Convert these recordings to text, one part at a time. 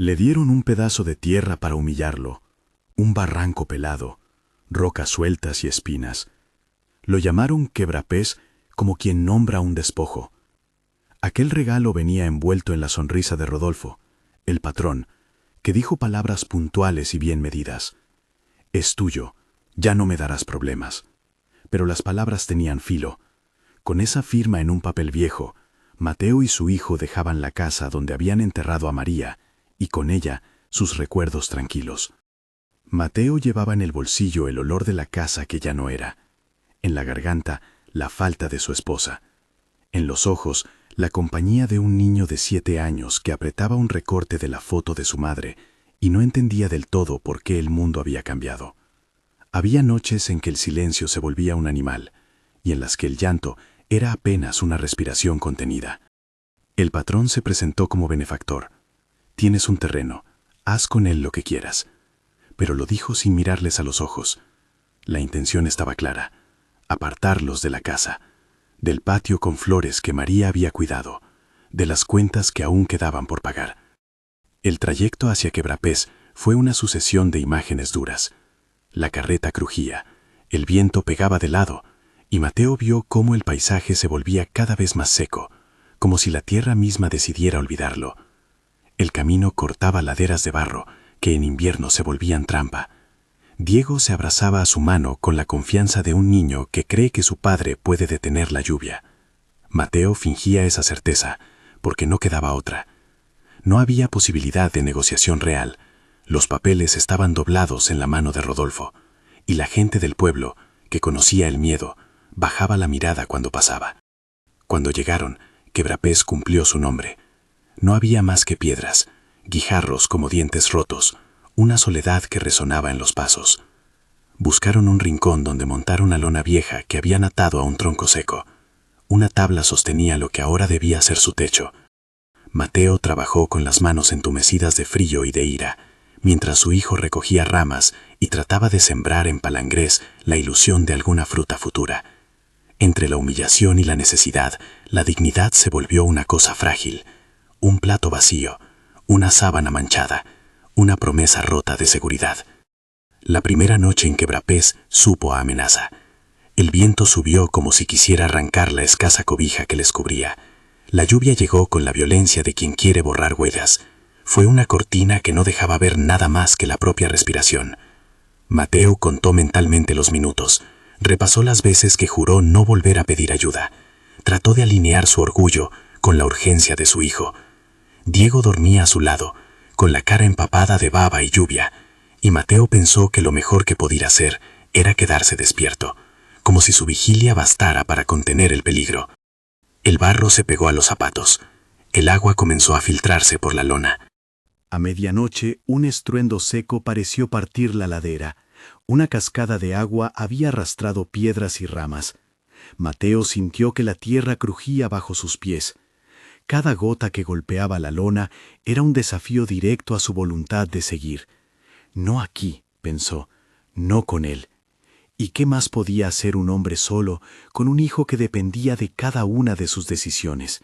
Le dieron un pedazo de tierra para humillarlo, un barranco pelado, rocas sueltas y espinas. Lo llamaron quebrapés, como quien nombra un despojo. Aquel regalo venía envuelto en la sonrisa de Rodolfo, el patrón, que dijo palabras puntuales y bien medidas. Es tuyo, ya no me darás problemas. Pero las palabras tenían filo. Con esa firma en un papel viejo, Mateo y su hijo dejaban la casa donde habían enterrado a María, y con ella sus recuerdos tranquilos. Mateo llevaba en el bolsillo el olor de la casa que ya no era, en la garganta la falta de su esposa, en los ojos la compañía de un niño de 7 años que apretaba un recorte de la foto de su madre y no entendía del todo por qué el mundo había cambiado. Había noches en que el silencio se volvía un animal y en las que el llanto era apenas una respiración contenida. El patrón se presentó como benefactor. Tienes un terreno, haz con él lo que quieras. Pero lo dijo sin mirarles a los ojos. La intención estaba clara: apartarlos de la casa, del patio con flores que María había cuidado, de las cuentas que aún quedaban por pagar. El trayecto hacia Quebrapés fue una sucesión de imágenes duras. La carreta crujía, el viento pegaba de lado, y Mateo vio cómo el paisaje se volvía cada vez más seco, como si la tierra misma decidiera olvidarlo. El camino cortaba laderas de barro que en invierno se volvían trampa. Diego se abrazaba a su mano con la confianza de un niño que cree que su padre puede detener la lluvia. Mateo fingía esa certeza, porque no quedaba otra. No había posibilidad de negociación real. Los papeles estaban doblados en la mano de Rodolfo, y la gente del pueblo, que conocía el miedo, bajaba la mirada cuando pasaba. Cuando llegaron, Quebrapés cumplió su nombre. No había más que piedras, guijarros como dientes rotos, una soledad que resonaba en los pasos. Buscaron un rincón donde montar una lona vieja que habían atado a un tronco seco. Una tabla sostenía lo que ahora debía ser su techo. Mateo trabajó con las manos entumecidas de frío y de ira, mientras su hijo recogía ramas y trataba de sembrar en palangrés la ilusión de alguna fruta futura. Entre la humillación y la necesidad, la dignidad se volvió una cosa frágil, un plato vacío, una sábana manchada, una promesa rota de seguridad. La primera noche en Quebrapés supo a amenaza. El viento subió como si quisiera arrancar la escasa cobija que les cubría. La lluvia llegó con la violencia de quien quiere borrar huellas. Fue una cortina que no dejaba ver nada más que la propia respiración. Mateo contó mentalmente los minutos. Repasó las veces que juró no volver a pedir ayuda. Trató de alinear su orgullo con la urgencia de su hijo. Diego dormía a su lado, con la cara empapada de baba y lluvia, y Mateo pensó que lo mejor que podía hacer era quedarse despierto, como si su vigilia bastara para contener el peligro. El barro se pegó a los zapatos. El agua comenzó a filtrarse por la lona. A medianoche, un estruendo seco pareció partir la ladera. Una cascada de agua había arrastrado piedras y ramas. Mateo sintió que la tierra crujía bajo sus pies. Cada gota que golpeaba la lona era un desafío directo a su voluntad de seguir. No aquí, pensó, no con él. ¿Y qué más podía hacer un hombre solo, con un hijo que dependía de cada una de sus decisiones?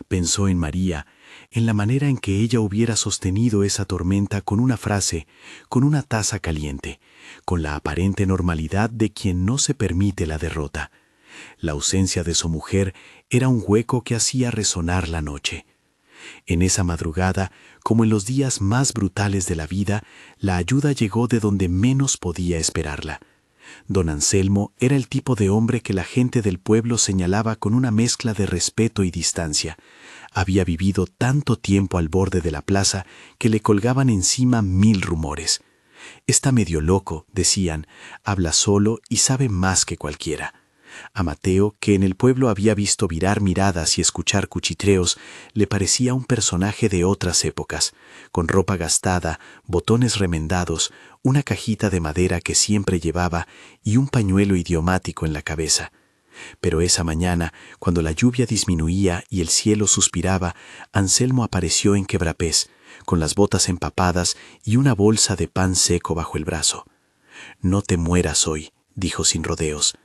Pensó en María, en la manera en que ella hubiera sostenido esa tormenta con una frase, con una taza caliente, con la aparente normalidad de quien no se permite la derrota. La ausencia de su mujer era un hueco que hacía resonar la noche. En esa madrugada, como en los días más brutales de la vida, la ayuda llegó de donde menos podía esperarla. Don Anselmo era el tipo de hombre que la gente del pueblo señalaba con una mezcla de respeto y distancia. Había vivido tanto tiempo al borde de la plaza que le colgaban encima 1000 rumores. Está medio loco, decían, habla solo y sabe más que cualquiera. A Mateo, que en el pueblo había visto virar miradas y escuchar cuchitreos, le parecía un personaje de otras épocas, con ropa gastada, botones remendados, una cajita de madera que siempre llevaba y un pañuelo idiomático en la cabeza. Pero esa mañana, cuando la lluvia disminuía y el cielo suspiraba, Anselmo apareció en Quebrapés, con las botas empapadas y una bolsa de pan seco bajo el brazo. «No te mueras hoy», dijo sin rodeos.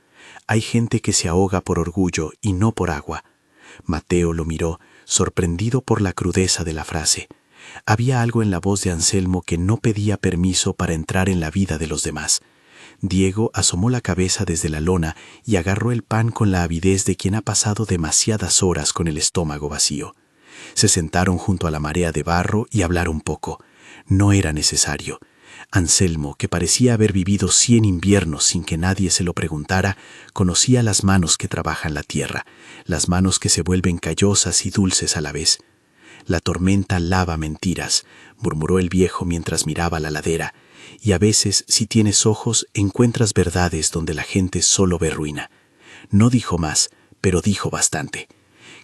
«Hay gente que se ahoga por orgullo y no por agua». Mateo lo miró, sorprendido por la crudeza de la frase. Había algo en la voz de Anselmo que no pedía permiso para entrar en la vida de los demás. Diego asomó la cabeza desde la lona y agarró el pan con la avidez de quien ha pasado demasiadas horas con el estómago vacío. Se sentaron junto a la marea de barro y hablaron poco. No era necesario. Anselmo, que parecía haber vivido 100 inviernos sin que nadie se lo preguntara, conocía las manos que trabajan la tierra, las manos que se vuelven callosas y dulces a la vez. La tormenta lava mentiras, murmuró el viejo mientras miraba la ladera, y a veces, si tienes ojos, encuentras verdades donde la gente solo ve ruina. No dijo más, pero dijo bastante.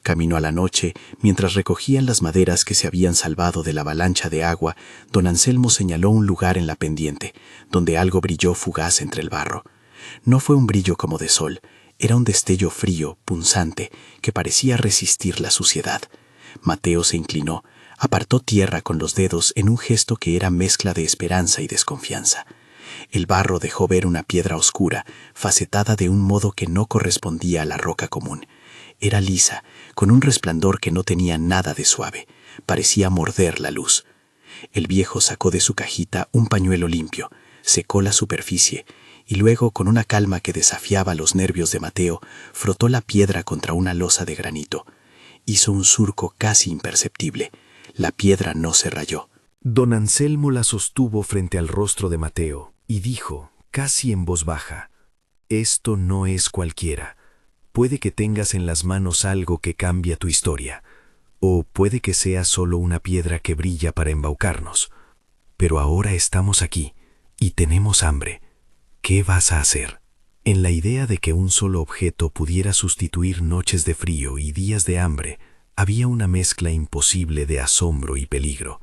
Camino a la noche, mientras recogían las maderas que se habían salvado de la avalancha de agua, don Anselmo señaló un lugar en la pendiente, donde algo brilló fugaz entre el barro. No fue un brillo como de sol, era un destello frío, punzante, que parecía resistir la suciedad. Mateo se inclinó, apartó tierra con los dedos en un gesto que era mezcla de esperanza y desconfianza. El barro dejó ver una piedra oscura, facetada de un modo que no correspondía a la roca común. Era lisa, con un resplandor que no tenía nada de suave. Parecía morder la luz. El viejo sacó de su cajita un pañuelo limpio, secó la superficie y luego, con una calma que desafiaba los nervios de Mateo, frotó la piedra contra una losa de granito. Hizo un surco casi imperceptible. La piedra no se rayó. Don Anselmo la sostuvo frente al rostro de Mateo y dijo, casi en voz baja, «Esto no es cualquiera. Puede que tengas en las manos algo que cambia tu historia, o puede que sea solo una piedra que brilla para embaucarnos. Pero ahora estamos aquí y tenemos hambre. ¿Qué vas a hacer?» En la idea de que un solo objeto pudiera sustituir noches de frío y días de hambre, había una mezcla imposible de asombro y peligro.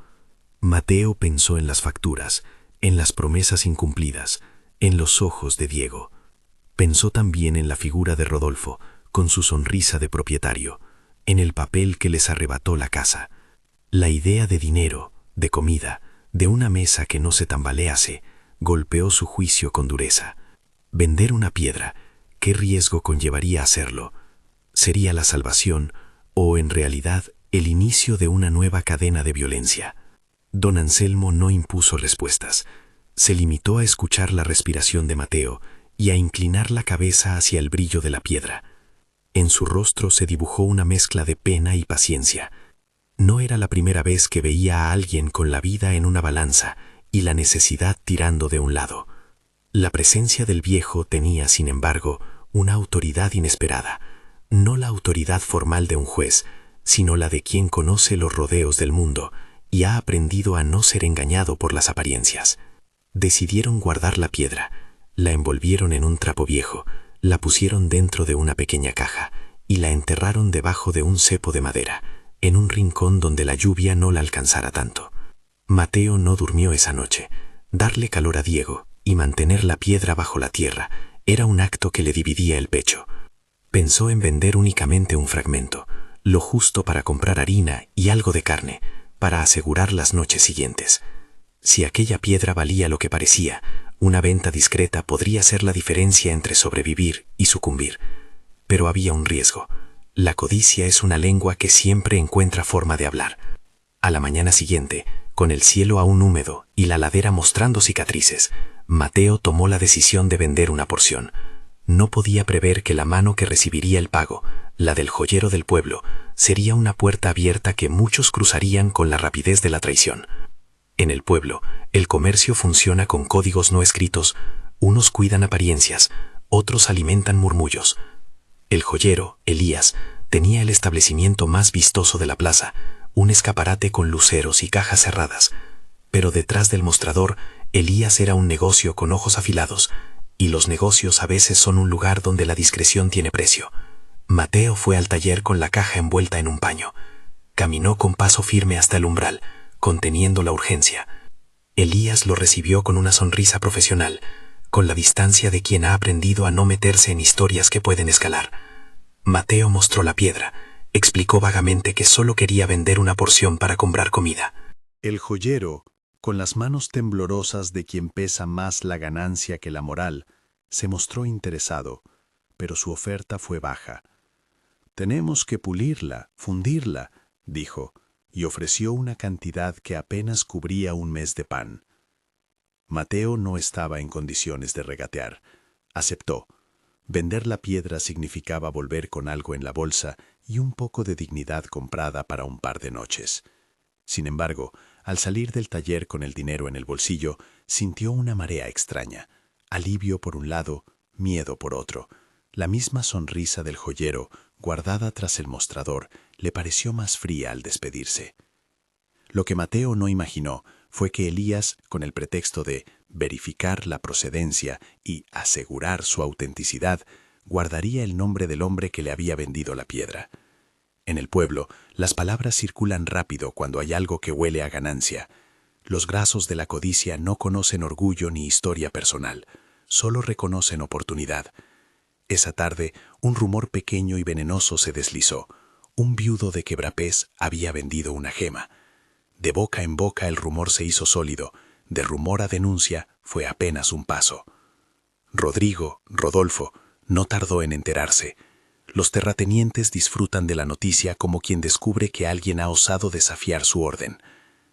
Mateo pensó en las facturas, en las promesas incumplidas, en los ojos de Diego. Pensó también en la figura de Rodolfo, con su sonrisa de propietario, en el papel que les arrebató la casa. La idea de dinero, de comida, de una mesa que no se tambalease, golpeó su juicio con dureza. Vender una piedra, ¿qué riesgo conllevaría hacerlo? ¿Sería la salvación o, en realidad, el inicio de una nueva cadena de violencia? Don Anselmo no impuso respuestas. Se limitó a escuchar la respiración de Mateo y a inclinar la cabeza hacia el brillo de la piedra. En su rostro se dibujó una mezcla de pena y paciencia. No era la primera vez que veía a alguien con la vida en una balanza y la necesidad tirando de un lado. La presencia del viejo tenía, sin embargo, una autoridad inesperada, no la autoridad formal de un juez, sino la de quien conoce los rodeos del mundo y ha aprendido a no ser engañado por las apariencias. Decidieron guardar la piedra, la envolvieron en un trapo viejo, la pusieron dentro de una pequeña caja y la enterraron debajo de un cepo de madera, en un rincón donde la lluvia no la alcanzara tanto. Mateo no durmió esa noche. Darle calor a Diego y mantener la piedra bajo la tierra era un acto que le dividía el pecho. Pensó en vender únicamente un fragmento, lo justo para comprar harina y algo de carne, para asegurar las noches siguientes. Si aquella piedra valía lo que parecía, una venta discreta podría ser la diferencia entre sobrevivir y sucumbir. Pero había un riesgo. La codicia es una lengua que siempre encuentra forma de hablar. A la mañana siguiente, con el cielo aún húmedo y la ladera mostrando cicatrices, Mateo tomó la decisión de vender una porción. No podía prever que la mano que recibiría el pago, la del joyero del pueblo, sería una puerta abierta que muchos cruzarían con la rapidez de la traición. En el pueblo, el comercio funciona con códigos no escritos. Unos cuidan apariencias, otros alimentan murmullos. El joyero, Elías, tenía el establecimiento más vistoso de la plaza, un escaparate con luceros y cajas cerradas. Pero detrás del mostrador, Elías era un negocio con ojos afilados, y los negocios a veces son un lugar donde la discreción tiene precio. Mateo fue al taller con la caja envuelta en un paño. Caminó con paso firme hasta el umbral, conteniendo la urgencia. Elías lo recibió con una sonrisa profesional, con la distancia de quien ha aprendido a no meterse en historias que pueden escalar. Mateo mostró la piedra, explicó vagamente que solo quería vender una porción para comprar comida. El joyero, con las manos temblorosas de quien pesa más la ganancia que la moral, se mostró interesado, pero su oferta fue baja. «Tenemos que pulirla, fundirla», dijo. y ofreció una cantidad que apenas cubría un mes de pan. Mateo no estaba en condiciones de regatear. Aceptó. Vender la piedra significaba volver con algo en la bolsa y un poco de dignidad comprada para un par de noches. Sin embargo, al salir del taller con el dinero en el bolsillo, sintió una marea extraña. Alivio por un lado, miedo por otro. La misma sonrisa del joyero, guardada tras el mostrador, le pareció más fría al despedirse. Lo que Mateo no imaginó fue que Elías, con el pretexto de verificar la procedencia y asegurar su autenticidad, guardaría el nombre del hombre que le había vendido la piedra. En el pueblo, las palabras circulan rápido cuando hay algo que huele a ganancia. Los grasos de la codicia no conocen orgullo ni historia personal, solo reconocen oportunidad. Esa tarde, un rumor pequeño y venenoso se deslizó. Un viudo de Quebrapés había vendido una gema. De boca en boca el rumor se hizo sólido. De rumor a denuncia fue apenas un paso. Rodolfo, no tardó en enterarse. Los terratenientes disfrutan de la noticia como quien descubre que alguien ha osado desafiar su orden.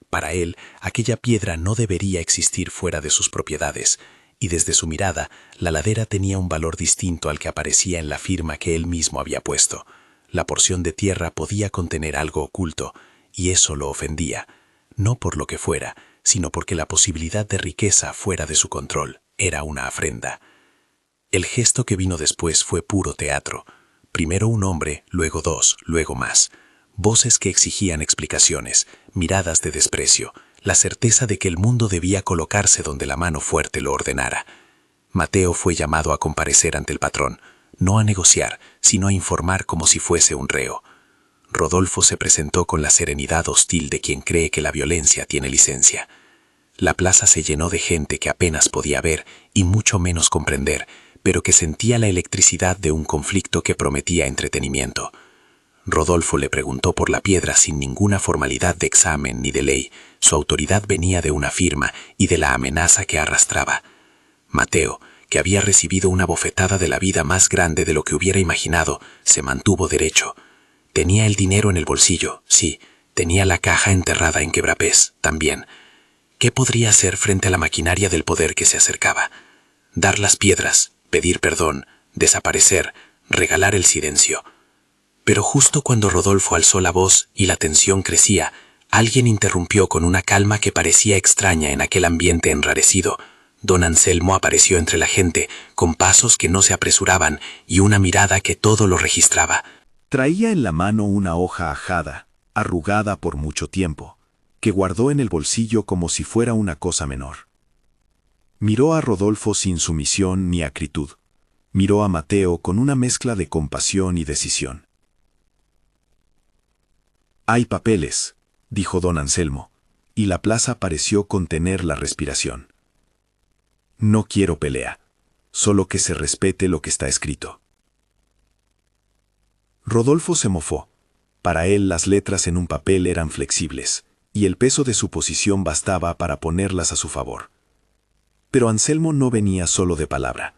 Para él, aquella piedra no debería existir fuera de sus propiedades, y desde su mirada, la ladera tenía un valor distinto al que aparecía en la firma que él mismo había puesto. La porción de tierra podía contener algo oculto, y eso lo ofendía, no por lo que fuera, sino porque la posibilidad de riqueza fuera de su control era una afrenta. El gesto que vino después fue puro teatro. Primero un hombre, luego dos, luego más. Voces que exigían explicaciones, miradas de desprecio, la certeza de que el mundo debía colocarse donde la mano fuerte lo ordenara. Mateo fue llamado a comparecer ante el patrón, no a negociar, sino a informar como si fuese un reo. Rodolfo se presentó con la serenidad hostil de quien cree que la violencia tiene licencia. La plaza se llenó de gente que apenas podía ver y mucho menos comprender, pero que sentía la electricidad de un conflicto que prometía entretenimiento. Rodolfo le preguntó por la piedra sin ninguna formalidad de examen ni de ley. Su autoridad venía de una firma y de la amenaza que arrastraba. Mateo, que había recibido una bofetada de la vida más grande de lo que hubiera imaginado, se mantuvo derecho. Tenía el dinero en el bolsillo, sí, tenía la caja enterrada en Quebrapés, también. ¿Qué podría hacer frente a la maquinaria del poder que se acercaba? Dar las piedras, pedir perdón, desaparecer, regalar el silencio. Pero justo cuando Rodolfo alzó la voz y la tensión crecía, alguien interrumpió con una calma que parecía extraña en aquel ambiente enrarecido. Don Anselmo apareció entre la gente, con pasos que no se apresuraban y una mirada que todo lo registraba. Traía en la mano una hoja ajada, arrugada por mucho tiempo, que guardó en el bolsillo como si fuera una cosa menor. Miró a Rodolfo sin sumisión ni acritud. Miró a Mateo con una mezcla de compasión y decisión. «Hay papeles», dijo don Anselmo, y la plaza pareció contener la respiración. «No quiero pelea, solo que se respete lo que está escrito». Rodolfo se mofó. Para él las letras en un papel eran flexibles, y el peso de su posición bastaba para ponerlas a su favor. Pero Anselmo no venía solo de palabra.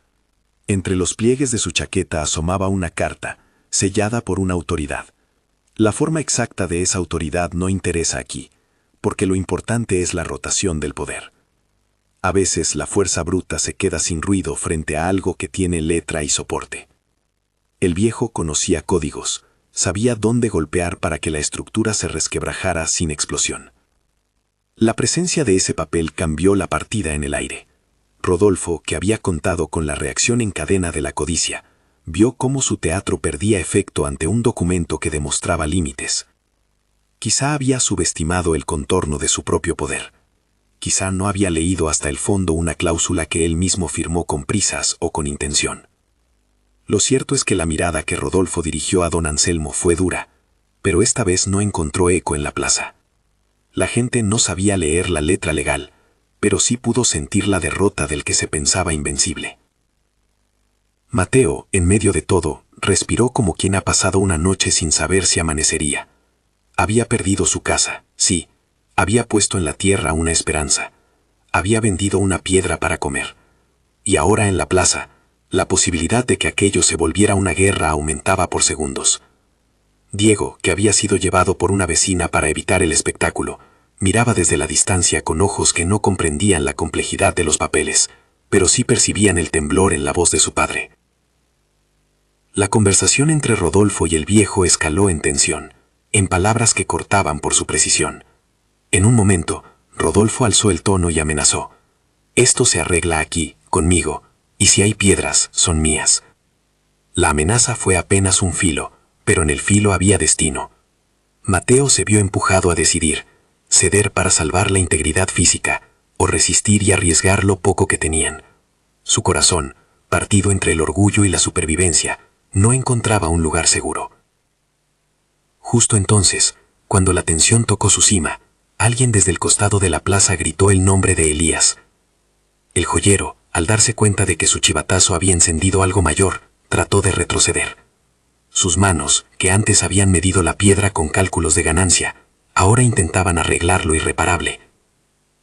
Entre los pliegues de su chaqueta asomaba una carta, sellada por una autoridad. La forma exacta de esa autoridad no interesa aquí, porque lo importante es la rotación del poder. A veces la fuerza bruta se queda sin ruido frente a algo que tiene letra y soporte. El viejo conocía códigos, sabía dónde golpear para que la estructura se resquebrajara sin explosión. La presencia de ese papel cambió la partida en el aire. Rodolfo, que había contado con la reacción en cadena de la codicia, vio cómo su teatro perdía efecto ante un documento que demostraba límites. Quizá había subestimado el contorno de su propio poder. Quizá no había leído hasta el fondo una cláusula que él mismo firmó con prisas o con intención. Lo cierto es que la mirada que Rodolfo dirigió a don Anselmo fue dura, pero esta vez no encontró eco en la plaza. La gente no sabía leer la letra legal, pero sí pudo sentir la derrota del que se pensaba invencible. Mateo, en medio de todo, respiró como quien ha pasado una noche sin saber si amanecería. Había perdido su casa, sí, había puesto en la tierra una esperanza, había vendido una piedra para comer, y ahora en la plaza, la posibilidad de que aquello se volviera una guerra aumentaba por segundos. Diego, que había sido llevado por una vecina para evitar el espectáculo, miraba desde la distancia con ojos que no comprendían la complejidad de los papeles, pero sí percibían el temblor en la voz de su padre. La conversación entre Rodolfo y el viejo escaló en tensión, en palabras que cortaban por su precisión. En un momento, Rodolfo alzó el tono y amenazó: «Esto se arregla aquí, conmigo, y si hay piedras, son mías». La amenaza fue apenas un filo, pero en el filo había destino. Mateo se vio empujado a decidir: ceder para salvar la integridad física, o resistir y arriesgar lo poco que tenían. Su corazón, partido entre el orgullo y la supervivencia, no encontraba un lugar seguro. Justo entonces, cuando la tensión tocó su cima, alguien desde el costado de la plaza gritó el nombre de Elías. El joyero, al darse cuenta de que su chivatazo había encendido algo mayor, trató de retroceder. Sus manos, que antes habían medido la piedra con cálculos de ganancia, ahora intentaban arreglar lo irreparable.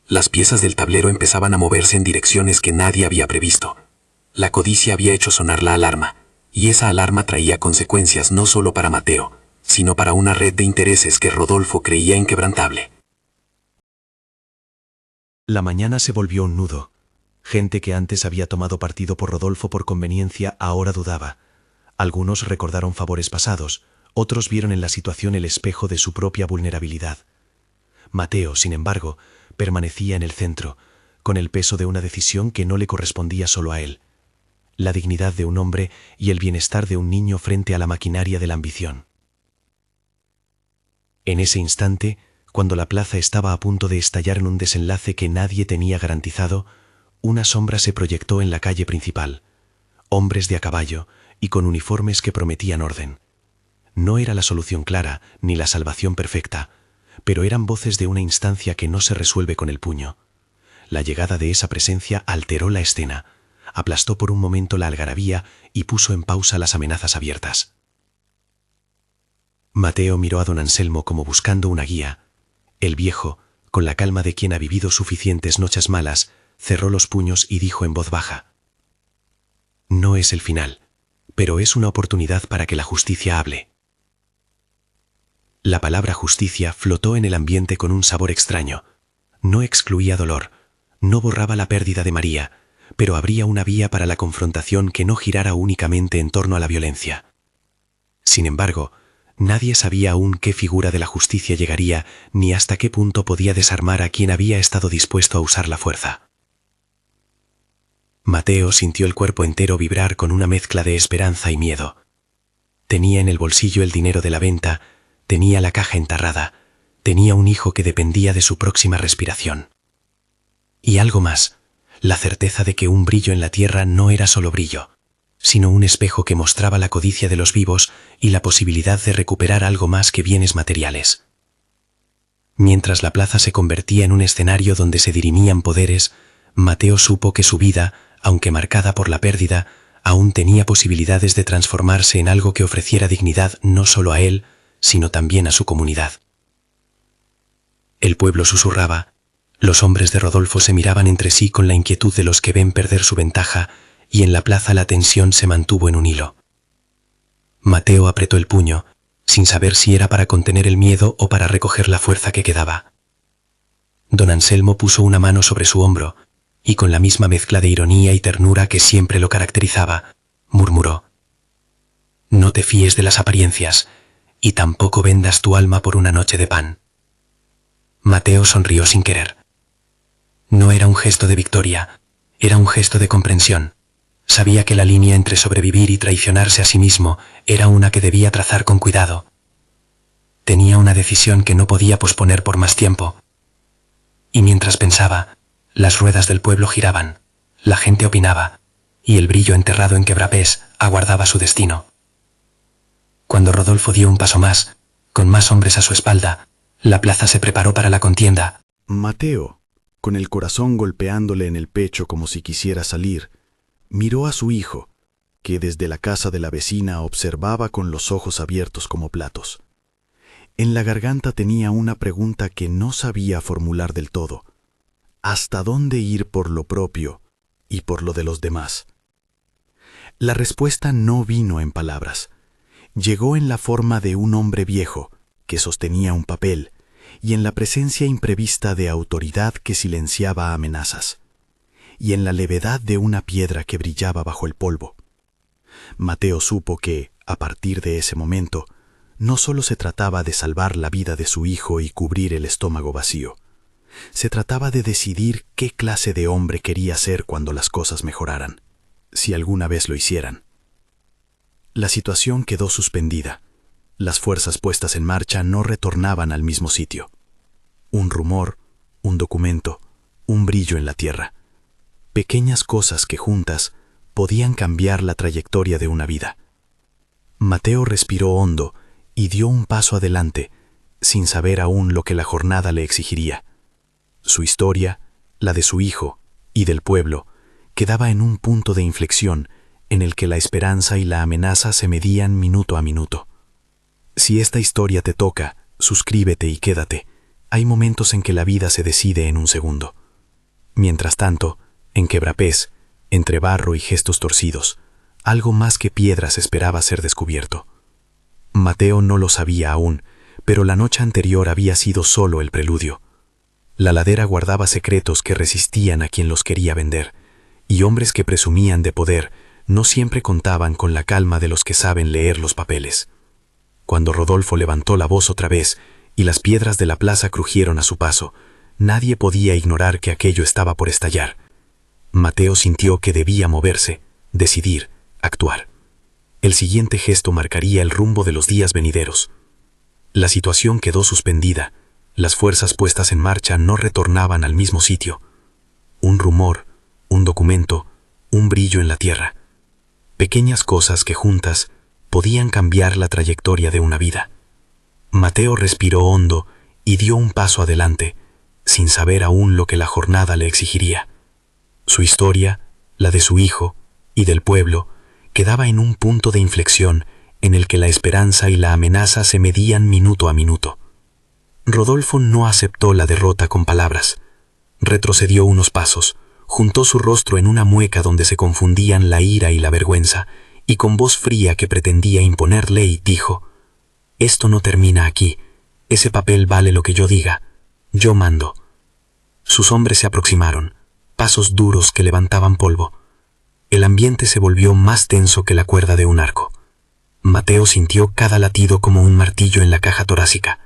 Las piezas del tablero empezaban a moverse en direcciones que nadie había previsto. La codicia había hecho sonar la alarma, y esa alarma traía consecuencias no solo para Mateo, sino para una red de intereses que Rodolfo creía inquebrantable. La mañana se volvió un nudo. Gente que antes había tomado partido por Rodolfo por conveniencia ahora dudaba. Algunos recordaron favores pasados, otros vieron en la situación el espejo de su propia vulnerabilidad. Mateo, sin embargo, permanecía en el centro, con el peso de una decisión que no le correspondía solo a él: la dignidad de un hombre y el bienestar de un niño frente a la maquinaria de la ambición. En ese instante, cuando la plaza estaba a punto de estallar en un desenlace que nadie tenía garantizado, una sombra se proyectó en la calle principal. Hombres de a caballo y con uniformes que prometían orden. No era la solución clara ni la salvación perfecta, pero eran voces de una instancia que no se resuelve con el puño. La llegada de esa presencia alteró la escena, aplastó por un momento la algarabía y puso en pausa las amenazas abiertas. Mateo miró a don Anselmo como buscando una guía. El viejo, con la calma de quien ha vivido suficientes noches malas, cerró los puños y dijo en voz baja: «No es el final, pero es una oportunidad para que la justicia hable». La palabra justicia flotó en el ambiente con un sabor extraño. No excluía dolor, no borraba la pérdida de María, pero abría una vía para la confrontación que no girara únicamente en torno a la violencia. Sin embargo, nadie sabía aún qué figura de la justicia llegaría ni hasta qué punto podía desarmar a quien había estado dispuesto a usar la fuerza. Mateo sintió el cuerpo entero vibrar con una mezcla de esperanza y miedo. Tenía en el bolsillo el dinero de la venta, tenía la caja enterrada, tenía un hijo que dependía de su próxima respiración. Y algo más, la certeza de que un brillo en la tierra no era solo brillo, sino un espejo que mostraba la codicia de los vivos y la posibilidad de recuperar algo más que bienes materiales. Mientras la plaza se convertía en un escenario donde se dirimían poderes, Mateo supo que su vida, aunque marcada por la pérdida, aún tenía posibilidades de transformarse en algo que ofreciera dignidad no solo a él, sino también a su comunidad. El pueblo susurraba, los hombres de Rodolfo se miraban entre sí con la inquietud de los que ven perder su ventaja, y en la plaza la tensión se mantuvo en un hilo. Mateo apretó el puño, sin saber si era para contener el miedo o para recoger la fuerza que quedaba. Don Anselmo puso una mano sobre su hombro, y con la misma mezcla de ironía y ternura que siempre lo caracterizaba, murmuró: «No te fíes de las apariencias, y tampoco vendas tu alma por una noche de pan». Mateo sonrió sin querer. No era un gesto de victoria, era un gesto de comprensión. Sabía que la línea entre sobrevivir y traicionarse a sí mismo era una que debía trazar con cuidado. Tenía una decisión que no podía posponer por más tiempo. Y mientras pensaba, las ruedas del pueblo giraban, la gente opinaba, y el brillo enterrado en Quebrapés aguardaba su destino. Cuando Rodolfo dio un paso más, con más hombres a su espalda, la plaza se preparó para la contienda. Mateo, con el corazón golpeándole en el pecho como si quisiera salir, miró a su hijo, que desde la casa de la vecina observaba con los ojos abiertos como platos. En la garganta tenía una pregunta que no sabía formular del todo: ¿hasta dónde ir por lo propio y por lo de los demás? La respuesta no vino en palabras. Llegó en la forma de un hombre viejo que sostenía un papel y en la presencia imprevista de autoridad que silenciaba amenazas, y en la levedad de una piedra que brillaba bajo el polvo. Mateo supo que, a partir de ese momento, no solo se trataba de salvar la vida de su hijo y cubrir el estómago vacío. Se trataba de decidir qué clase de hombre quería ser cuando las cosas mejoraran, si alguna vez lo hicieran. La situación quedó suspendida. Las fuerzas puestas en marcha no retornaban al mismo sitio. Un rumor, un documento, un brillo en la tierra. Pequeñas cosas que juntas podían cambiar la trayectoria de una vida. Mateo respiró hondo y dio un paso adelante, sin saber aún lo que la jornada le exigiría. Su historia, la de su hijo y del pueblo, quedaba en un punto de inflexión en el que la esperanza y la amenaza se medían minuto a minuto. Si esta historia te toca, suscríbete y quédate. Hay momentos en que la vida se decide en un segundo. Mientras tanto, en Quebrapés, entre barro y gestos torcidos, algo más que piedras esperaba ser descubierto. Mateo no lo sabía aún, pero la noche anterior había sido solo el preludio. La ladera guardaba secretos que resistían a quien los quería vender, y hombres que presumían de poder no siempre contaban con la calma de los que saben leer los papeles. Cuando Rodolfo levantó la voz otra vez y las piedras de la plaza crujieron a su paso, nadie podía ignorar que aquello estaba por estallar. Mateo sintió que debía moverse, decidir, actuar. El siguiente gesto marcaría el rumbo de los días venideros. La situación quedó suspendida. Las fuerzas puestas en marcha no retornaban al mismo sitio. Un rumor, un documento, un brillo en la tierra. Pequeñas cosas que juntas podían cambiar la trayectoria de una vida. Mateo respiró hondo y dio un paso adelante, sin saber aún lo que la jornada le exigiría. Su historia, la de su hijo y del pueblo, quedaba en un punto de inflexión en el que la esperanza y la amenaza se medían minuto a minuto. Rodolfo no aceptó la derrota con palabras. Retrocedió unos pasos, juntó su rostro en una mueca donde se confundían la ira y la vergüenza, y con voz fría que pretendía imponer ley, dijo: «Esto no termina aquí. Ese papel vale lo que yo diga. Yo mando». Sus hombres se aproximaron, pasos duros que levantaban polvo. El ambiente se volvió más tenso que la cuerda de un arco. Mateo sintió cada latido como un martillo en la caja torácica.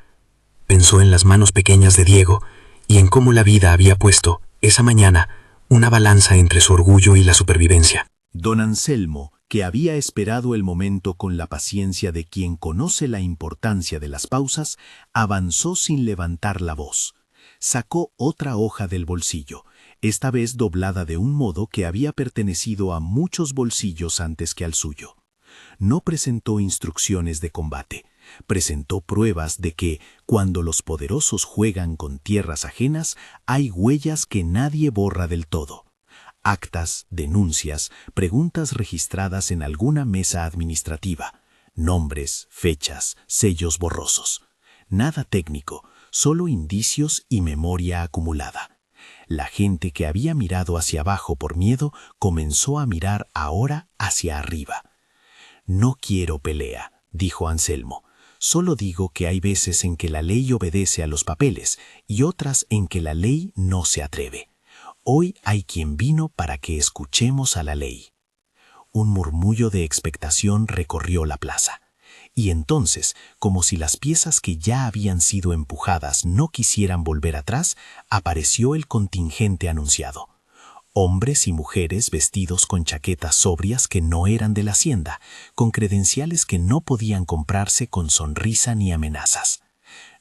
Pensó en las manos pequeñas de Diego y en cómo la vida había puesto, esa mañana, una balanza entre su orgullo y la supervivencia. Don Anselmo, que había esperado el momento con la paciencia de quien conoce la importancia de las pausas, avanzó sin levantar la voz. Sacó otra hoja del bolsillo, esta vez doblada de un modo que había pertenecido a muchos bolsillos antes que al suyo. No presentó instrucciones de combate, presentó pruebas de que, cuando los poderosos juegan con tierras ajenas, hay huellas que nadie borra del todo. Actas, denuncias, preguntas registradas en alguna mesa administrativa, nombres, fechas, sellos borrosos. Nada técnico, solo indicios y memoria acumulada. La gente que había mirado hacia abajo por miedo comenzó a mirar ahora hacia arriba. «No quiero pelea», dijo Anselmo. «Solo digo que hay veces en que la ley obedece a los papeles y otras en que la ley no se atreve. Hoy hay quien vino para que escuchemos a la ley». Un murmullo de expectación recorrió la plaza. Y entonces, como si las piezas que ya habían sido empujadas no quisieran volver atrás, apareció el contingente anunciado. Hombres y mujeres vestidos con chaquetas sobrias que no eran de la hacienda, con credenciales que no podían comprarse con sonrisa ni amenazas.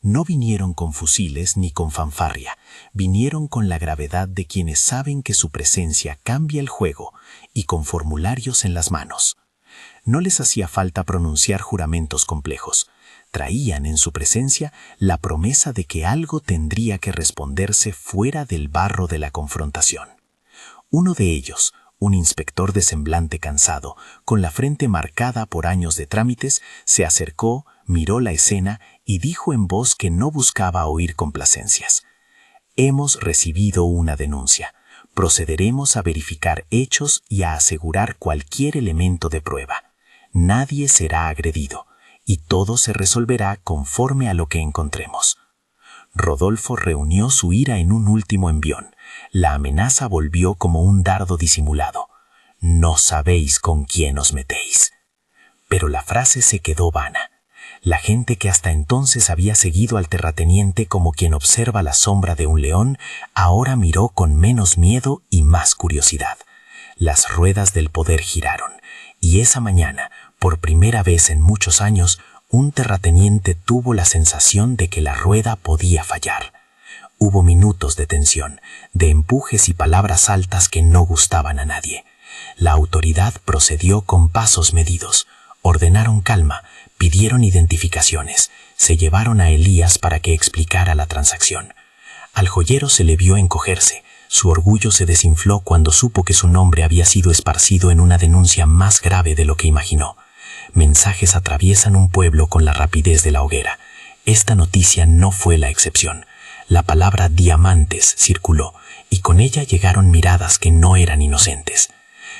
No vinieron con fusiles ni con fanfarria, vinieron con la gravedad de quienes saben que su presencia cambia el juego y con formularios en las manos. No les hacía falta pronunciar juramentos complejos. Traían en su presencia la promesa de que algo tendría que responderse fuera del barro de la confrontación. Uno de ellos, un inspector de semblante cansado, con la frente marcada por años de trámites, se acercó, miró la escena y dijo en voz que no buscaba oír complacencias: «Hemos recibido una denuncia. Procederemos a verificar hechos y a asegurar cualquier elemento de prueba. Nadie será agredido. y todo se resolverá conforme a lo que encontremos. Rodolfo reunió su ira en un último envión. La amenaza volvió como un dardo disimulado. No sabéis con quién os metéis. Pero la frase se quedó vana. La gente que hasta entonces había seguido al terrateniente como quien observa la sombra de un león, ahora miró con menos miedo y más curiosidad. Las ruedas del poder giraron, y esa mañana, por primera vez en muchos años, un terrateniente tuvo la sensación de que la rueda podía fallar. Hubo minutos de tensión, de empujes y palabras altas que no gustaban a nadie. La autoridad procedió con pasos medidos. Ordenaron calma, pidieron identificaciones, se llevaron a Elías para que explicara la transacción. Al joyero se le vio encogerse. Su orgullo se desinfló cuando supo que su nombre había sido esparcido en una denuncia más grave de lo que imaginó. Mensajes atraviesan un pueblo con la rapidez de la hoguera. Esta noticia no fue la excepción. La palabra diamantes circuló, y con ella llegaron miradas que no eran inocentes.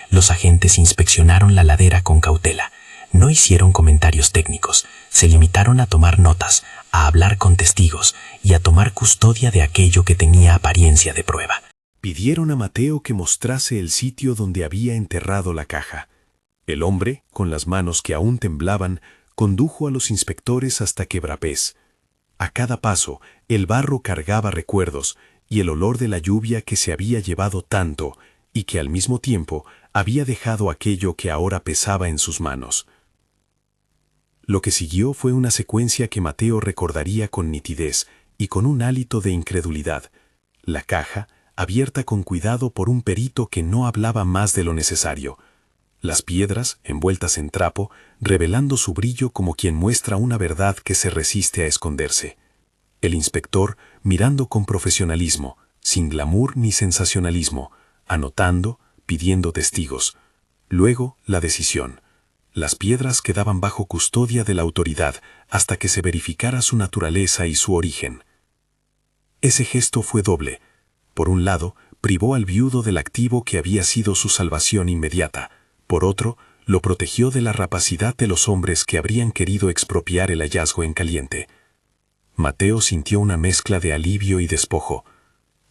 Los agentes inspeccionaron la ladera con cautela. No hicieron comentarios técnicos, se limitaron a tomar notas, a hablar con testigos y a tomar custodia de aquello que tenía apariencia de prueba. Pidieron a Mateo que mostrase el sitio donde había enterrado la caja. El hombre, con las manos que aún temblaban, condujo a los inspectores hasta Quebrapés. A cada paso, el barro cargaba recuerdos y el olor de la lluvia que se había llevado tanto y que al mismo tiempo había dejado aquello que ahora pesaba en sus manos. Lo que siguió fue una secuencia que Mateo recordaría con nitidez y con un hálito de incredulidad. La caja, abierta con cuidado por un perito que no hablaba más de lo necesario. Las piedras, envueltas en trapo, revelando su brillo como quien muestra una verdad que se resiste a esconderse. El inspector, mirando con profesionalismo, sin glamour ni sensacionalismo, anotando, pidiendo testigos. Luego, la decisión. Las piedras quedaban bajo custodia de la autoridad hasta que se verificara su naturaleza y su origen. Ese gesto fue doble. Por un lado, privó al viudo del activo que había sido su salvación inmediata. Por otro, lo protegió de la rapacidad de los hombres que habrían querido expropiar el hallazgo en caliente. Mateo sintió una mezcla de alivio y despojo.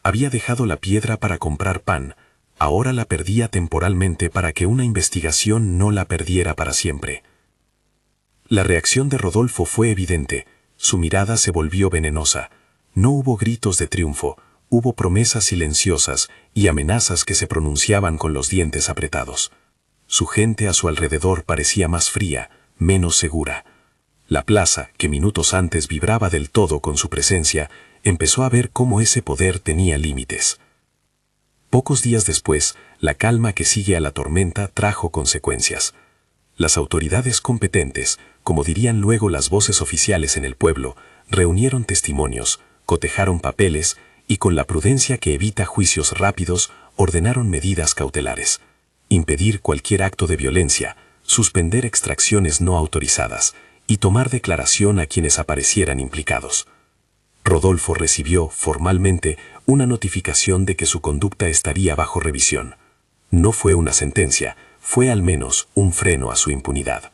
Había dejado la piedra para comprar pan. Ahora la perdía temporalmente para que una investigación no la perdiera para siempre. La reacción de Rodolfo fue evidente. Su mirada se volvió venenosa. No hubo gritos de triunfo, hubo promesas silenciosas y amenazas que se pronunciaban con los dientes apretados. Su gente a su alrededor parecía más fría, menos segura. La plaza, que minutos antes vibraba del todo con su presencia, empezó a ver cómo ese poder tenía límites. Pocos días después, la calma que sigue a la tormenta trajo consecuencias. Las autoridades competentes, como dirían luego las voces oficiales en el pueblo, reunieron testimonios, cotejaron papeles y con la prudencia que evita juicios rápidos, ordenaron medidas cautelares. Impedir cualquier acto de violencia, suspender extracciones no autorizadas y tomar declaración a quienes aparecieran implicados. Rodolfo recibió, formalmente, una notificación de que su conducta estaría bajo revisión. No fue una sentencia, fue al menos un freno a su impunidad.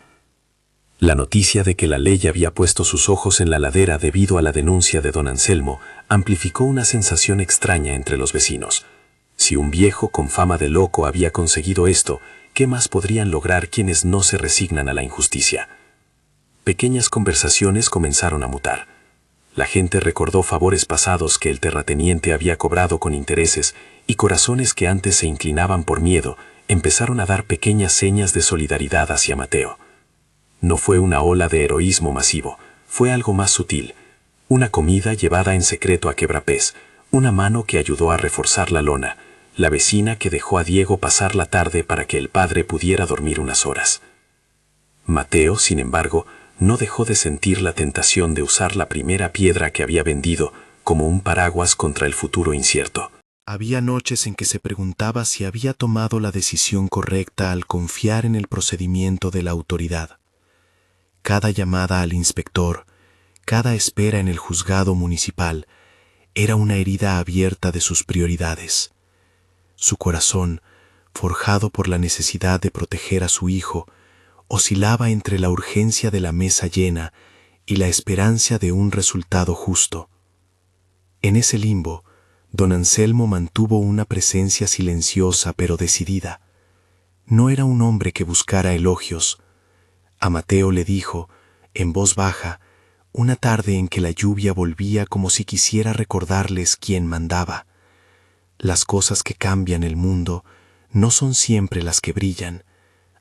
La noticia de que la ley había puesto sus ojos en la ladera debido a la denuncia de don Anselmo amplificó una sensación extraña entre los vecinos. Si un viejo con fama de loco había conseguido esto, ¿qué más podrían lograr quienes no se resignan a la injusticia? Pequeñas conversaciones comenzaron a mutar. La gente recordó favores pasados que el terrateniente había cobrado con intereses y corazones que antes se inclinaban por miedo empezaron a dar pequeñas señas de solidaridad hacia Mateo. No fue una ola de heroísmo masivo, fue algo más sutil. Una comida llevada en secreto a Quebrapés, una mano que ayudó a reforzar la lona, la vecina que dejó a Diego pasar la tarde para que el padre pudiera dormir unas horas. Mateo, sin embargo, no dejó de sentir la tentación de usar la primera piedra que había vendido como un paraguas contra el futuro incierto. Había noches en que se preguntaba si había tomado la decisión correcta al confiar en el procedimiento de la autoridad. Cada llamada al inspector, cada espera en el juzgado municipal, era una herida abierta de sus prioridades. Su corazón, forjado por la necesidad de proteger a su hijo, oscilaba entre la urgencia de la mesa llena y la esperanza de un resultado justo. En ese limbo, don Anselmo mantuvo una presencia silenciosa pero decidida. No era un hombre que buscara elogios. A Mateo le dijo, en voz baja, una tarde en que la lluvia volvía como si quisiera recordarles quién mandaba: las cosas que cambian el mundo no son siempre las que brillan,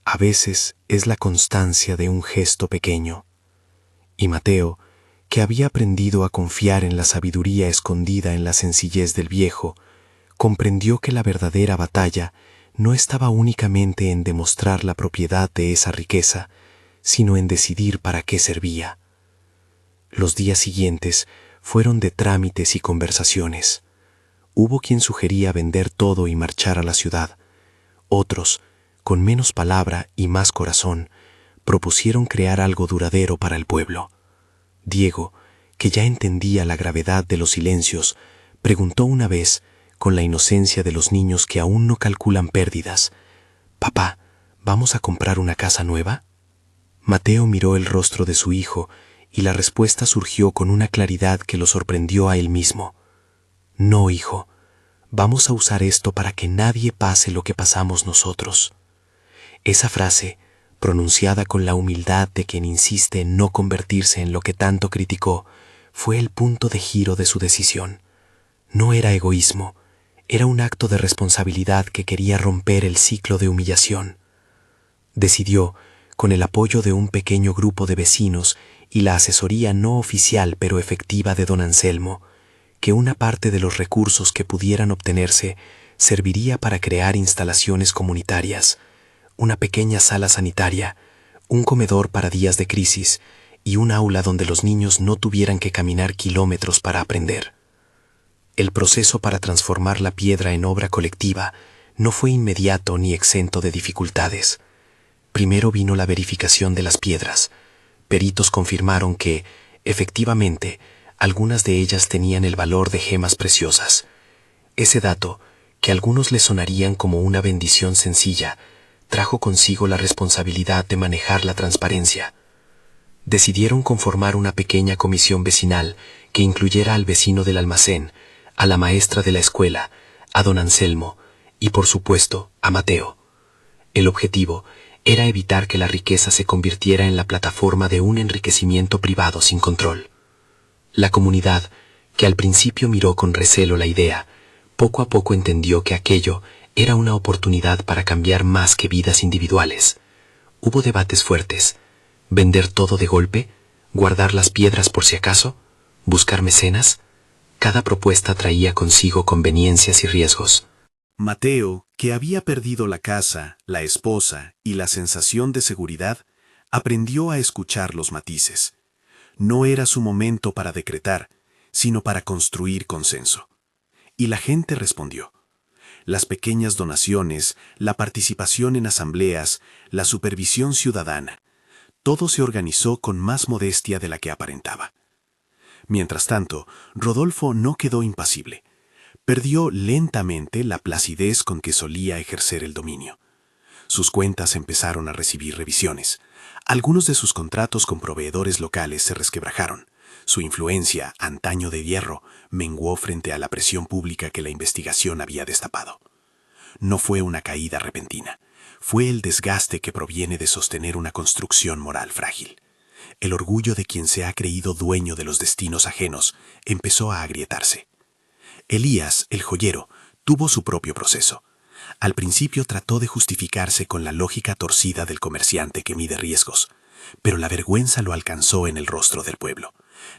a veces es la constancia de un gesto pequeño. Y Mateo, que había aprendido a confiar en la sabiduría escondida en la sencillez del viejo, comprendió que la verdadera batalla no estaba únicamente en demostrar la propiedad de esa riqueza, sino en decidir para qué servía. Los días siguientes fueron de trámites y conversaciones. Hubo quien sugería vender todo y marchar a la ciudad. Otros, con menos palabra y más corazón, propusieron crear algo duradero para el pueblo. Diego, que ya entendía la gravedad de los silencios, preguntó una vez, con la inocencia de los niños que aún no calculan pérdidas: «Papá, ¿vamos a comprar una casa nueva?». Mateo miró el rostro de su hijo y la respuesta surgió con una claridad que lo sorprendió a él mismo. «No, hijo, vamos a usar esto para que nadie pase lo que pasamos nosotros». Esa frase, pronunciada con la humildad de quien insiste en no convertirse en lo que tanto criticó, fue el punto de giro de su decisión. No era egoísmo, era un acto de responsabilidad que quería romper el ciclo de humillación. Decidió, con el apoyo de un pequeño grupo de vecinos y la asesoría no oficial pero efectiva de don Anselmo, que una parte de los recursos que pudieran obtenerse serviría para crear instalaciones comunitarias, una pequeña sala sanitaria, un comedor para días de crisis y un aula donde los niños no tuvieran que caminar kilómetros para aprender. El proceso para transformar la piedra en obra colectiva no fue inmediato ni exento de dificultades. Primero vino la verificación de las piedras. Peritos confirmaron que, efectivamente, algunas de ellas tenían el valor de gemas preciosas. Ese dato, que a algunos les sonarían como una bendición sencilla, trajo consigo la responsabilidad de manejar la transparencia. Decidieron conformar una pequeña comisión vecinal que incluyera al vecino del almacén, a la maestra de la escuela, a don Anselmo y, por supuesto, a Mateo. El objetivo era evitar que la riqueza se convirtiera en la plataforma de un enriquecimiento privado sin control. La comunidad, que al principio miró con recelo la idea, poco a poco entendió que aquello era una oportunidad para cambiar más que vidas individuales. Hubo debates fuertes: ¿vender todo de golpe? ¿Guardar las piedras por si acaso? ¿Buscar mecenas? Cada propuesta traía consigo conveniencias y riesgos. Mateo, que había perdido la casa, la esposa y la sensación de seguridad, aprendió a escuchar los matices. No era su momento para decretar, sino para construir consenso. Y la gente respondió. Las pequeñas donaciones, la participación en asambleas, la supervisión ciudadana, todo se organizó con más modestia de la que aparentaba. Mientras tanto, Rodolfo no quedó impasible. Perdió lentamente la placidez con que solía ejercer el dominio. Sus cuentas empezaron a recibir revisiones. Algunos de sus contratos con proveedores locales se resquebrajaron. Su influencia, antaño de hierro, menguó frente a la presión pública que la investigación había destapado. No fue una caída repentina. Fue el desgaste que proviene de sostener una construcción moral frágil. El orgullo de quien se ha creído dueño de los destinos ajenos empezó a agrietarse. Elías, el joyero, tuvo su propio proceso. Al principio trató de justificarse con la lógica torcida del comerciante que mide riesgos, pero la vergüenza lo alcanzó en el rostro del pueblo.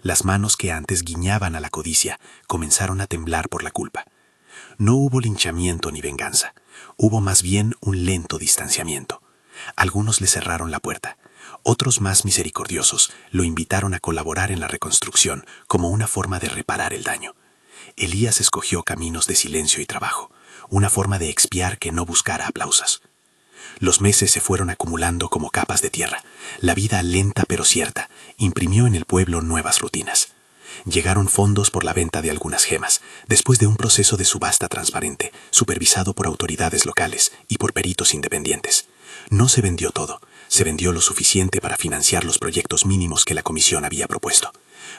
Las manos que antes guiñaban a la codicia comenzaron a temblar por la culpa. No hubo linchamiento ni venganza, hubo más bien un lento distanciamiento. Algunos le cerraron la puerta. Otros más misericordiosos lo invitaron a colaborar en la reconstrucción como una forma de reparar el daño. Elías escogió caminos de silencio y trabajo, una forma de expiar que no buscara aplausos. Los meses se fueron acumulando como capas de tierra. La vida lenta pero cierta imprimió en el pueblo nuevas rutinas. Llegaron fondos por la venta de algunas gemas, después de un proceso de subasta transparente, supervisado por autoridades locales y por peritos independientes. No se vendió todo. Se vendió lo suficiente para financiar los proyectos mínimos que la comisión había propuesto.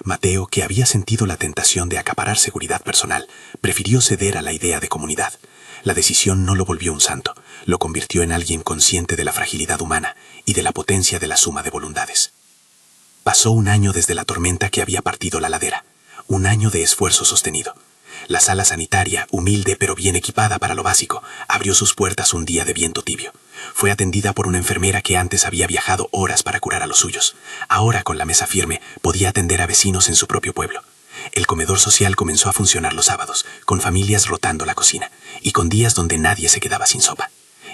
Mateo, que había sentido la tentación de acaparar seguridad personal, prefirió ceder a la idea de comunidad. La decisión no lo volvió un santo, lo convirtió en alguien consciente de la fragilidad humana y de la potencia de la suma de voluntades. Pasó un año desde la tormenta que había partido la ladera, un año de esfuerzo sostenido. La sala sanitaria, humilde pero bien equipada para lo básico, abrió sus puertas un día de viento tibio. Fue atendida por una enfermera que antes había viajado horas para curar a los suyos. Ahora, con la mesa firme, podía atender a vecinos en su propio pueblo. El comedor social comenzó a funcionar los sábados, con familias rotando la cocina, y con días donde nadie se quedaba sin sopa.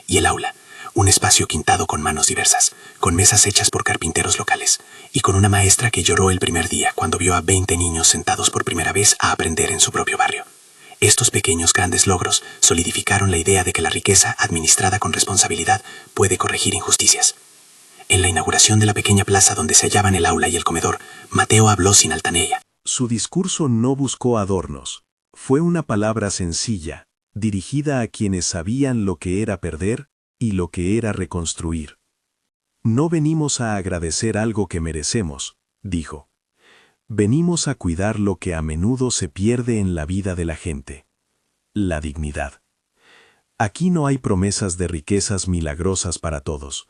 Y el aula, un espacio quintado con manos diversas, con mesas hechas por carpinteros locales, y con una maestra que lloró el primer día cuando vio a 20 niños sentados por primera vez a aprender en su propio barrio. Estos pequeños grandes logros solidificaron la idea de que la riqueza administrada con responsabilidad puede corregir injusticias. En la inauguración de la pequeña plaza donde se hallaban el aula y el comedor, Mateo habló sin altanera. Su discurso no buscó adornos. Fue una palabra sencilla, dirigida a quienes sabían lo que era perder y lo que era reconstruir. No venimos a agradecer algo que merecemos, dijo. Venimos a cuidar lo que a menudo se pierde en la vida de la gente: la dignidad. Aquí no hay promesas de riquezas milagrosas para todos.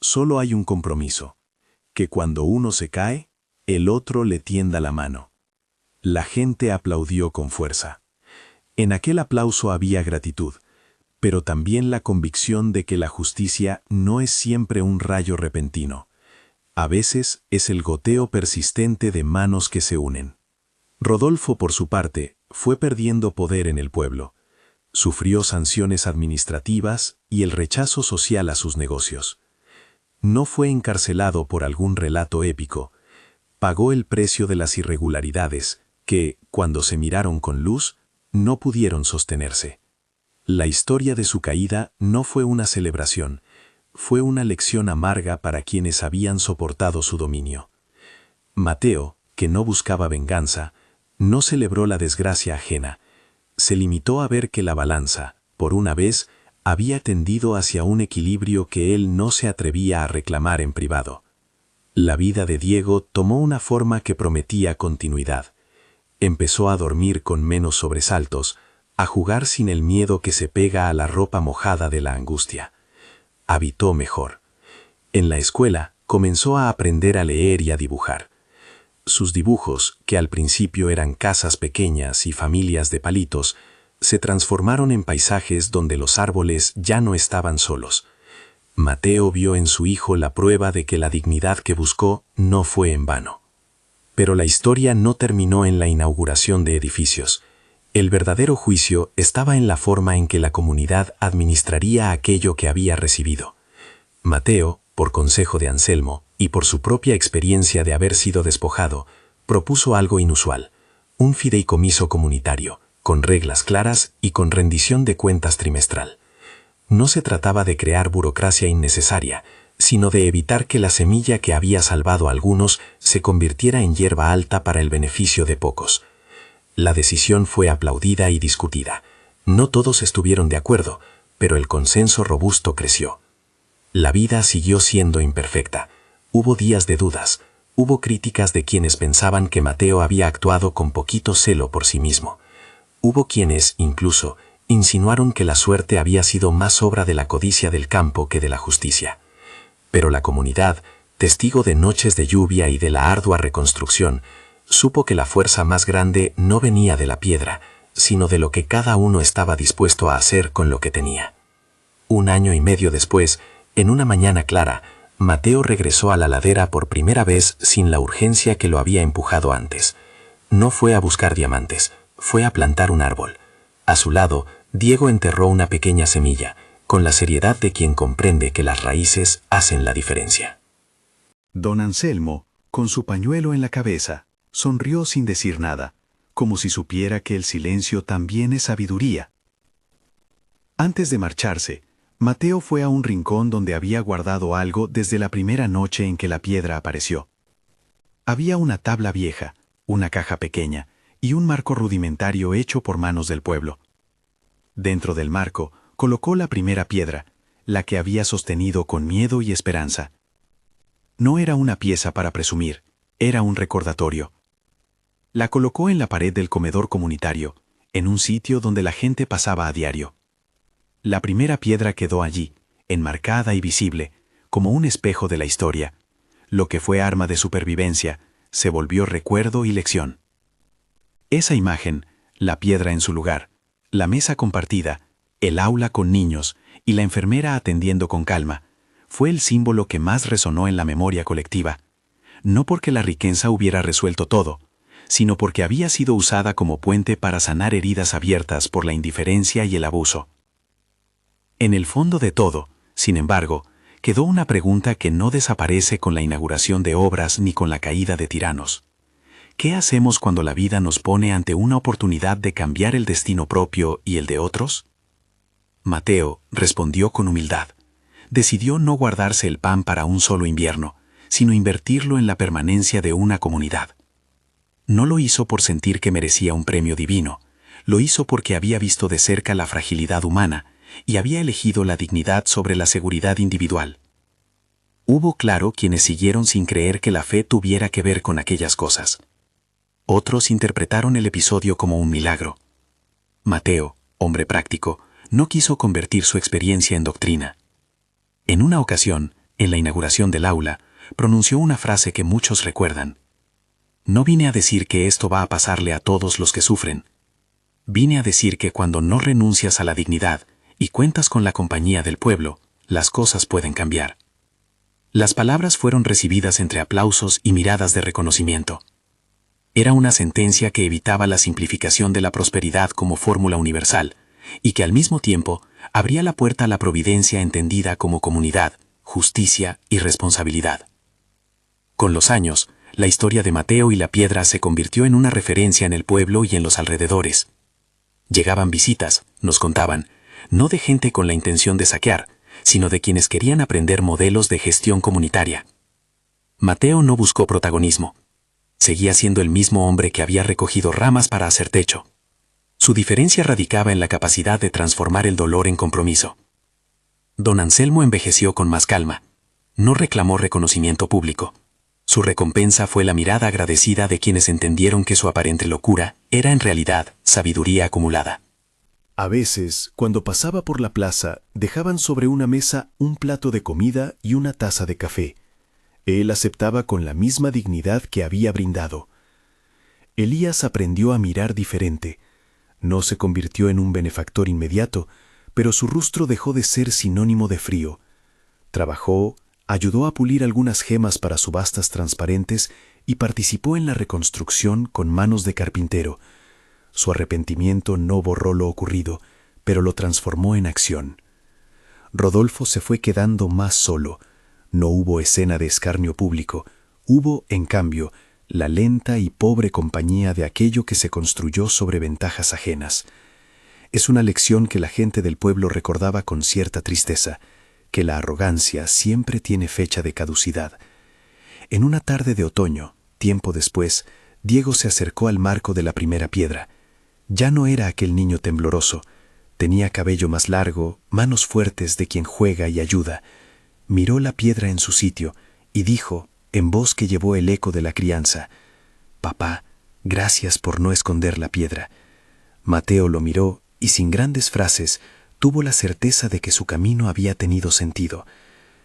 Solo hay un compromiso: que cuando uno se cae, el otro le tienda la mano. La gente aplaudió con fuerza. En aquel aplauso había gratitud, pero también la convicción de que la justicia no es siempre un rayo repentino. A veces es el goteo persistente de manos que se unen. Rodolfo, por su parte, fue perdiendo poder en el pueblo. Sufrió sanciones administrativas y el rechazo social a sus negocios. No fue encarcelado por algún relato épico. Pagó el precio de las irregularidades que, cuando se miraron con luz, no pudieron sostenerse. La historia de su caída no fue una celebración, fue una lección amarga para quienes habían soportado su dominio. Mateo, que no buscaba venganza, no celebró la desgracia ajena. Se limitó a ver que la balanza, por una vez, había tendido hacia un equilibrio que él no se atrevía a reclamar en privado. La vida de Diego tomó una forma que prometía continuidad. Empezó a dormir con menos sobresaltos, a jugar sin el miedo que se pega a la ropa mojada de la angustia. Habitó mejor. En la escuela comenzó a aprender a leer y a dibujar. Sus dibujos, que al principio eran casas pequeñas y familias de palitos, se transformaron en paisajes donde los árboles ya no estaban solos. Mateo vio en su hijo la prueba de que la dignidad que buscó no fue en vano. Pero la historia no terminó en la inauguración de edificios. El verdadero juicio estaba en la forma en que la comunidad administraría aquello que había recibido. Mateo, por consejo de Anselmo y por su propia experiencia de haber sido despojado, propuso algo inusual: un fideicomiso comunitario, con reglas claras y con rendición de cuentas trimestral. No se trataba de crear burocracia innecesaria, sino de evitar que la semilla que había salvado a algunos se convirtiera en hierba alta para el beneficio de pocos. La decisión fue aplaudida y discutida. No todos estuvieron de acuerdo, pero el consenso robusto creció. La vida siguió siendo imperfecta. Hubo días de dudas, hubo críticas de quienes pensaban que Mateo había actuado con poquito celo por sí mismo. Hubo quienes, incluso, insinuaron que la suerte había sido más obra de la codicia del campo que de la justicia. Pero la comunidad, testigo de noches de lluvia y de la ardua reconstrucción, supo que la fuerza más grande no venía de la piedra, sino de lo que cada uno estaba dispuesto a hacer con lo que tenía. 1 año y medio después, en una mañana clara, Mateo regresó a la ladera por primera vez sin la urgencia que lo había empujado antes. No fue a buscar diamantes, fue a plantar un árbol. A su lado, Diego enterró una pequeña semilla, con la seriedad de quien comprende que las raíces hacen la diferencia. Don Anselmo, con su pañuelo en la cabeza, sonrió sin decir nada, como si supiera que el silencio también es sabiduría. Antes de marcharse, Mateo fue a un rincón donde había guardado algo desde la primera noche en que la piedra apareció. Había una tabla vieja, una caja pequeña y un marco rudimentario hecho por manos del pueblo. Dentro del marco colocó la primera piedra, la que había sostenido con miedo y esperanza, No era una pieza para presumir, era un recordatorio. La colocó en la pared del comedor comunitario, en un sitio donde la gente pasaba a diario. La primera piedra quedó allí, enmarcada y visible, como un espejo de la historia. Lo que fue arma de supervivencia, se volvió recuerdo y lección. Esa imagen, la piedra en su lugar, la mesa compartida, el aula con niños y la enfermera atendiendo con calma, fue el símbolo que más resonó en la memoria colectiva, no porque la riqueza hubiera resuelto todo, sino porque había sido usada como puente para sanar heridas abiertas por la indiferencia y el abuso. En el fondo de todo, sin embargo, quedó una pregunta que no desaparece con la inauguración de obras ni con la caída de tiranos. ¿Qué hacemos cuando la vida nos pone ante una oportunidad de cambiar el destino propio y el de otros? Mateo respondió con humildad. Decidió no guardarse el pan para un solo invierno, sino invertirlo en la permanencia de una comunidad. No lo hizo por sentir que merecía un premio divino, lo hizo porque había visto de cerca la fragilidad humana y había elegido la dignidad sobre la seguridad individual. Hubo, claro, quienes siguieron sin creer que la fe tuviera que ver con aquellas cosas. Otros interpretaron el episodio como un milagro. Mateo, hombre práctico, no quiso convertir su experiencia en doctrina. En una ocasión, en la inauguración del aula, pronunció una frase que muchos recuerdan. No vine a decir que esto va a pasarle a todos los que sufren. Vine a decir que cuando no renuncias a la dignidad y cuentas con la compañía del pueblo, las cosas pueden cambiar. Las palabras fueron recibidas entre aplausos y miradas de reconocimiento. Era una sentencia que evitaba la simplificación de la prosperidad como fórmula universal y que al mismo tiempo abría la puerta a la providencia entendida como comunidad, justicia y responsabilidad. Con los años, la historia de Mateo y la piedra se convirtió en una referencia en el pueblo y en los alrededores. Llegaban visitas, nos contaban, no de gente con la intención de saquear, sino de quienes querían aprender modelos de gestión comunitaria. Mateo no buscó protagonismo. Seguía siendo el mismo hombre que había recogido ramas para hacer techo. Su diferencia radicaba en la capacidad de transformar el dolor en compromiso. Don Anselmo envejeció con más calma. No reclamó reconocimiento público. Su recompensa fue la mirada agradecida de quienes entendieron que su aparente locura era en realidad sabiduría acumulada. A veces, cuando pasaba por la plaza, dejaban sobre una mesa un plato de comida y una taza de café. Él aceptaba con la misma dignidad que había brindado. Elías aprendió a mirar diferente. No se convirtió en un benefactor inmediato, pero su rostro dejó de ser sinónimo de frío. Trabajó, ayudó a pulir algunas gemas para subastas transparentes y participó en la reconstrucción con manos de carpintero. Su arrepentimiento no borró lo ocurrido, pero lo transformó en acción. Rodolfo se fue quedando más solo. No hubo escena de escarnio público. Hubo, en cambio, la lenta y pobre compañía de aquello que se construyó sobre ventajas ajenas. Es una lección que la gente del pueblo recordaba con cierta tristeza, que la arrogancia siempre tiene fecha de caducidad. En una tarde de otoño, tiempo después, Diego se acercó al marco de la primera piedra. Ya no era aquel niño tembloroso. Tenía cabello más largo, manos fuertes de quien juega y ayuda. Miró la piedra en su sitio y dijo, en voz que llevó el eco de la crianza, «Papá, gracias por no esconder la piedra». Mateo lo miró y sin grandes frases tuvo la certeza de que su camino había tenido sentido.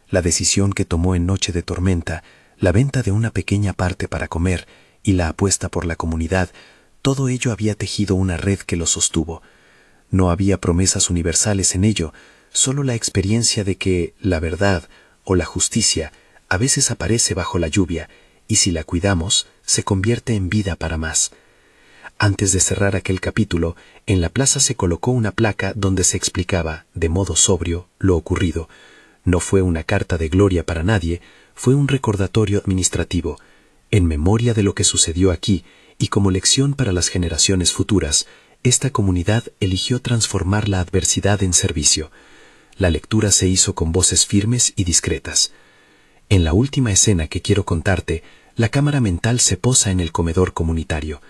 La decisión que tomó en noche de tormenta, la venta de una pequeña parte para comer y la apuesta por la comunidad, todo ello había tejido una red que lo sostuvo. No había promesas universales en ello, solo la experiencia de que la verdad o la justicia a veces aparece bajo la lluvia y si la cuidamos, se convierte en vida para más. Antes de cerrar aquel capítulo, en la plaza se colocó una placa donde se explicaba, de modo sobrio, lo ocurrido. No fue una carta de gloria para nadie, fue un recordatorio administrativo, en memoria de lo que sucedió aquí y como lección para las generaciones futuras. Esta comunidad eligió transformar la adversidad en servicio. La lectura se hizo con voces firmes y discretas. En la última escena que quiero contarte, la cámara mental se posa en el comedor comunitario.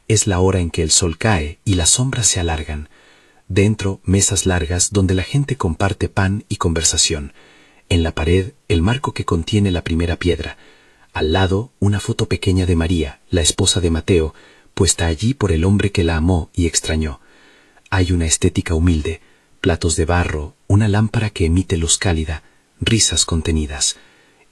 Es la hora en que el sol cae y las sombras se alargan. Dentro, mesas largas donde la gente comparte pan y conversación. En la pared, el marco que contiene la primera piedra. Al lado, una foto pequeña de María, la esposa de Mateo, puesta allí por el hombre que la amó y extrañó. Hay una estética humilde, platos de barro, una lámpara que emite luz cálida, risas contenidas.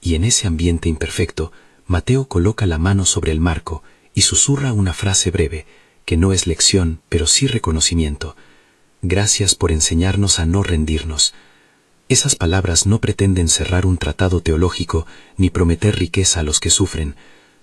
Y en ese ambiente imperfecto, Mateo coloca la mano sobre el marco y susurra una frase breve, que no es lección, pero sí reconocimiento. Gracias por enseñarnos a no rendirnos. Esas palabras no pretenden cerrar un tratado teológico ni prometer riqueza a los que sufren.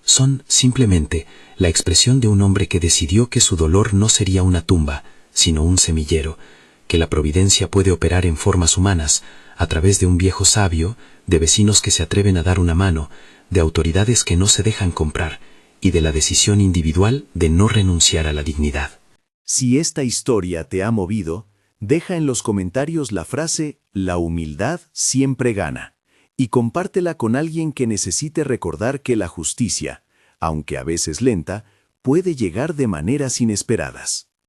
Son, simplemente, la expresión de un hombre que decidió que su dolor no sería una tumba, sino un semillero, que la providencia puede operar en formas humanas, a través de un viejo sabio, de vecinos que se atreven a dar una mano, de autoridades que no se dejan comprar, y de la decisión individual de no renunciar a la dignidad. Si esta historia te ha movido, deja en los comentarios la frase «La humildad siempre gana» y compártela con alguien que necesite recordar que la justicia, aunque a veces lenta, puede llegar de maneras inesperadas.